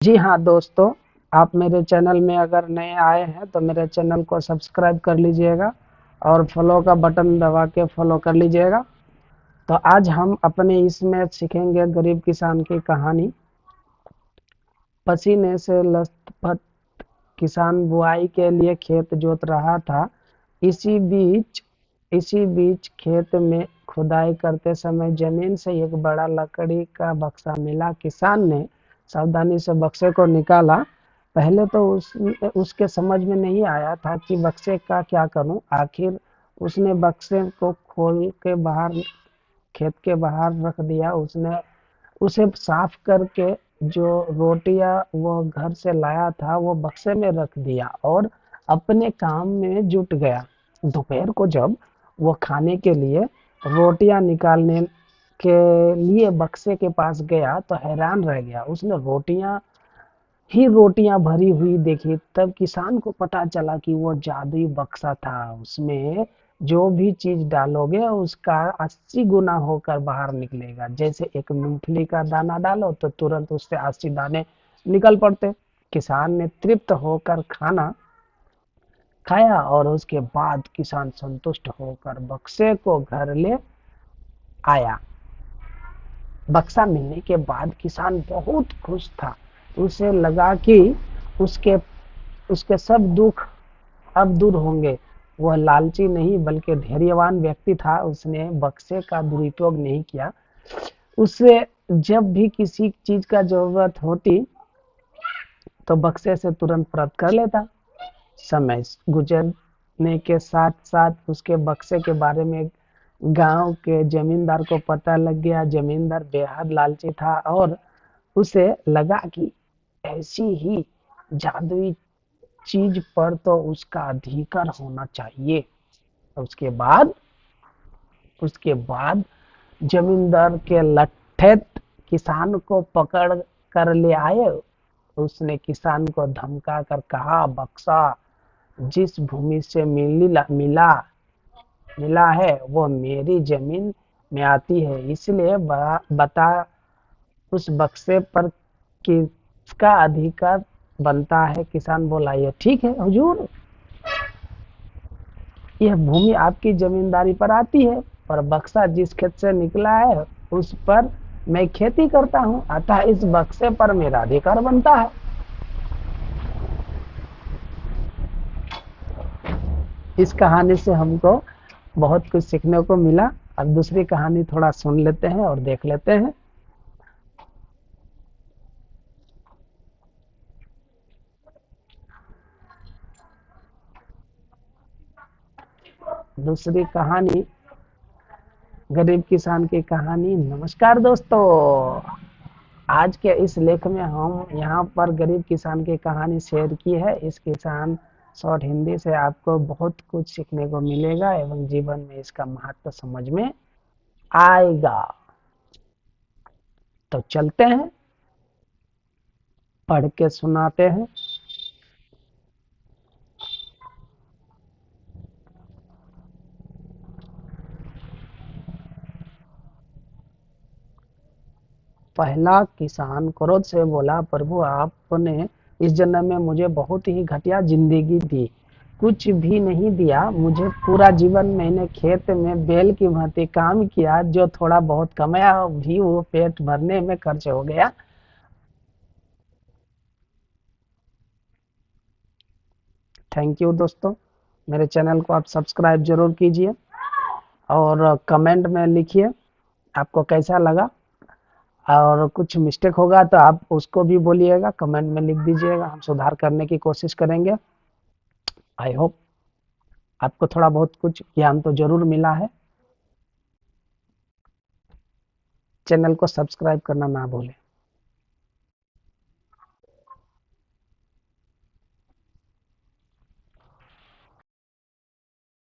जी हाँ दोस्तों, आप मेरे चैनल में अगर नए आए हैं तो मेरे चैनल को सब्सक्राइब कर लीजिएगा और फॉलो का बटन दबा के फॉलो कर लीजिएगा। तो आज हम अपने इसमें सीखेंगे गरीब किसान की कहानी। पसीने से लथपथ किसान बुआई के लिए खेत जोत रहा था। इसी बीच इसी बीच खेत में खुदाई करते समय जमीन से एक बड़ा लकड़ी का बक्सा मिला। किसान ने सावधानी से बक्से को निकाला। पहले तो उसके समझ में नहीं आया था कि बक्से का क्या करूं। आखिर उसने बक्से को खोल के बाहर खेत के बाहर रख दिया। उसने उसे साफ करके जो रोटियां वो घर से लाया था वो बक्से में रख दिया और अपने काम में जुट गया। दोपहर को जब वो खाने के लिए रोटियां निकालने के लिए बक्से के पास गया तो हैरान रह गया। उसने रोटियां भरी हुई देखी। तब किसान को पता चला कि वो जादुई बक्सा था। उसमें जो भी चीज डालोगे उसका 80 गुना होकर बाहर निकलेगा। जैसे एक मूंगफली का दाना डालो तो तुरंत उससे 80 दाने निकल पड़ते। किसान ने तृप्त होकर खाना खाया और उसके बाद किसान संतुष्ट होकर बक्से को घर ले आया। बक्सा मिलने के बाद किसान बहुत खुश था। उसे लगा कि उसके उसके सब दुख अब दूर होंगे। वह लालची नहीं बल्कि धैर्यवान व्यक्ति था। उसने बक्से का दुरुपयोग नहीं किया। उसे जब भी किसी चीज का जरूरत होती तो बक्से से तुरंत प्राप्त कर लेता। समय गुजरने के साथ साथ उसके बक्से के बारे में गांव के जमींदार को पता लग गया। जमींदार बेहद लालची था और उसे लगा कि ऐसी ही जादुई चीज पर तो उसका अधिकार होना चाहिए। उसके बाद उसके बाद जमींदार के लट्ठे किसान को पकड़ कर ले आए। उसने किसान को धमका कर कहा, बक्सा जिस भूमि से मिला मिला है वो मेरी जमीन में आती है, इसलिए बता उस बक्से पर किसका अधिकार बनता है। किसान बोला, ये ठीक है हुजूर, यह भूमि आपकी जमींदारी पर आती है, पर बक्सा जिस खेत से निकला है उस पर मैं खेती करता हूँ, अतः इस बक्से पर मेरा अधिकार बनता है। इस कहानी से हमको बहुत कुछ सीखने को मिला। अब दूसरी कहानी थोड़ा सुन लेते हैं और देख लेते हैं। दूसरी कहानी गरीब किसान की कहानी। नमस्कार दोस्तों, आज के इस लेख में हम यहाँ पर गरीब किसान की कहानी शेयर की है। इस किसान शॉर्ट हिंदी से आपको बहुत कुछ सीखने को मिलेगा एवं जीवन में इसका महत्व समझ में आएगा। तो चलते हैं, पढ़ के सुनाते हैं। पहला किसान क्रोध से बोला, प्रभु आपने इस जन्म में मुझे बहुत ही घटिया जिंदगी दी, कुछ भी नहीं दिया मुझे। पूरा जीवन मैंने खेत में बैल की भांति काम किया, जो थोड़ा बहुत कमाया भी वो पेट भरने में खर्च हो गया। थैंक यू दोस्तों, मेरे चैनल को आप सब्सक्राइब जरूर कीजिए और कमेंट में लिखिए आपको कैसा लगा। और कुछ मिस्टेक होगा तो आप उसको भी बोलिएगा, कमेंट में लिख दीजिएगा, हम सुधार करने की कोशिश करेंगे। आई होप आपको थोड़ा बहुत कुछ ज्ञान तो जरूर मिला है। चैनल को सब्सक्राइब करना ना भूलें।